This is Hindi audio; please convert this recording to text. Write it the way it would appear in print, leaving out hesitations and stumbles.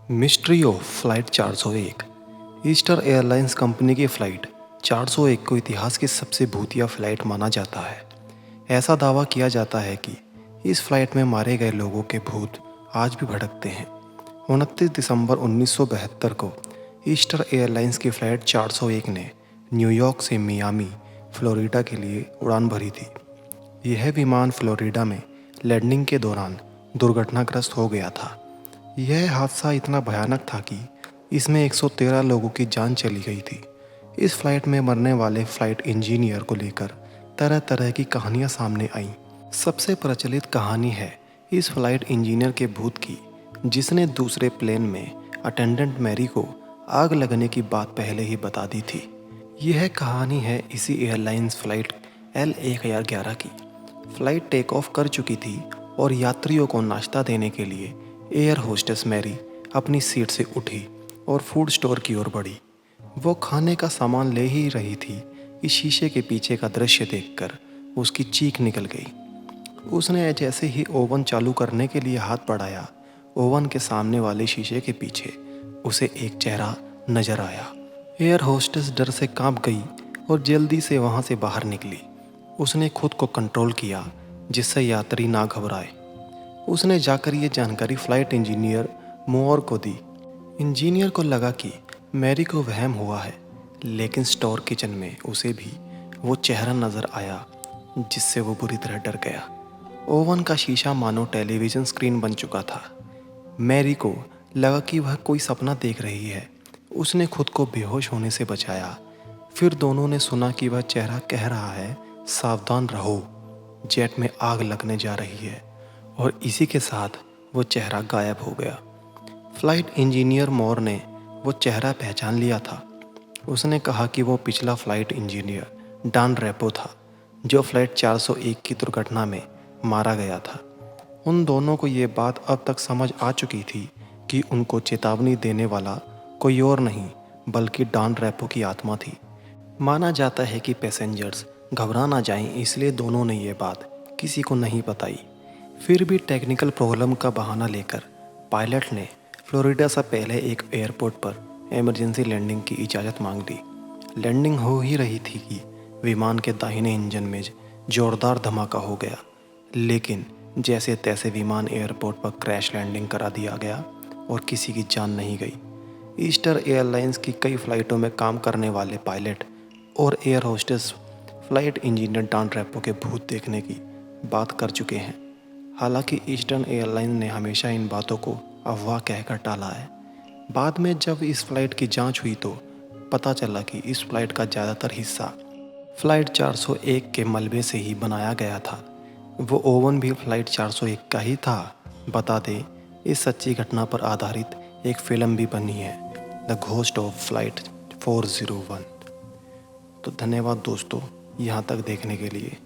Mystery of flight 401। Easter airlines company की फ़्लाइट 401 को इतिहास की सबसे भूतिया फ़्लाइट माना जाता है। ऐसा दावा किया जाता है कि इस फ़्लाइट में मारे गए लोगों के भूत आज भी भटकते हैं। 29 दिसंबर 1972 को ईस्टर एयरलाइंस की फ़्लाइट 401 ने न्यूयॉर्क से मियामी, फ्लोरिडा के लिए उड़ान भरी थी। यह विमान फ्लोरिडा में लैंडिंग के दौरान दुर्घटनाग्रस्त हो गया था। यह हादसा इतना भयानक था कि इसमें 113 लोगों की जान चली गई थी। इस फ्लाइट में मरने वाले फ्लाइट इंजीनियर को लेकर तरह तरह की कहानियां सामने आईं। सबसे प्रचलित कहानी है इस फ्लाइट इंजीनियर के भूत की, जिसने दूसरे प्लेन में अटेंडेंट मैरी को आग लगने की बात पहले ही बता दी थी। यह कहानी है इसी एयरलाइंस फ्लाइट L1011 की। फ्लाइट टेक ऑफ कर चुकी थी और यात्रियों को नाश्ता देने के लिए एयर होस्टेस मैरी अपनी सीट से उठी और फूड स्टोर की ओर बढ़ी। वो खाने का सामान ले ही रही थी कि शीशे के पीछे का दृश्य देखकर उसकी चीख निकल गई। उसने जैसे ही ओवन चालू करने के लिए हाथ बढ़ाया, ओवन के सामने वाले शीशे के पीछे उसे एक चेहरा नजर आया। एयर होस्टेस डर से कांप गई और जल्दी से वहां से बाहर निकली। उसने खुद को कंट्रोल किया जिससे यात्री ना घबराए। उसने जाकर ये जानकारी फ्लाइट इंजीनियर मोअर को दी। इंजीनियर को लगा कि मैरी को वहम हुआ है, लेकिन स्टोर किचन में उसे भी वो चेहरा नज़र आया जिससे वो बुरी तरह डर गया। ओवन का शीशा मानो टेलीविज़न स्क्रीन बन चुका था। मैरी को लगा कि वह कोई सपना देख रही है। उसने खुद को बेहोश होने से बचाया। फिर दोनों ने सुना कि वह चेहरा कह रहा है, सावधान रहो, जेट में आग लगने जा रही है। और इसी के साथ वो चेहरा गायब हो गया। फ्लाइट इंजीनियर मोर ने वो चेहरा पहचान लिया था। उसने कहा कि वो पिछला फ्लाइट इंजीनियर डॉन रेपो था, जो फ्लाइट 401 की दुर्घटना में मारा गया था। उन दोनों को ये बात अब तक समझ आ चुकी थी कि उनको चेतावनी देने वाला कोई और नहीं बल्कि डॉन रेपो की आत्मा थी। माना जाता है कि पैसेंजर्स घबरा ना जाएं, इसलिए दोनों ने ये बात किसी को नहीं बताई। फिर भी टेक्निकल प्रॉब्लम का बहाना लेकर पायलट ने फ्लोरिडा से पहले एक एयरपोर्ट पर इमरजेंसी लैंडिंग की इजाज़त मांग ली। लैंडिंग हो ही रही थी कि विमान के दाहिने इंजन में जोरदार धमाका हो गया, लेकिन जैसे तैसे विमान एयरपोर्ट पर क्रैश लैंडिंग करा दिया गया और किसी की जान नहीं गई। ईस्टर एयरलाइंस की कई फ़्लाइटों में काम करने वाले पायलट और air hostess flight engineer Don Repo के भूत देखने की बात कर चुके हैं। हालांकि ईस्टर्न एयरलाइन ने हमेशा इन बातों को अफवाह कहकर टाला है। बाद में जब इस फ्लाइट की जांच हुई तो पता चला कि इस फ्लाइट का ज़्यादातर हिस्सा फ्लाइट 401 के मलबे से ही बनाया गया था। वो ओवन भी फ्लाइट 401 का ही था। बता दें, इस सच्ची घटना पर आधारित एक फ़िल्म भी बनी है, द घोस्ट ऑफ फ्लाइट 401। तो धन्यवाद दोस्तों, यहाँ तक देखने के लिए।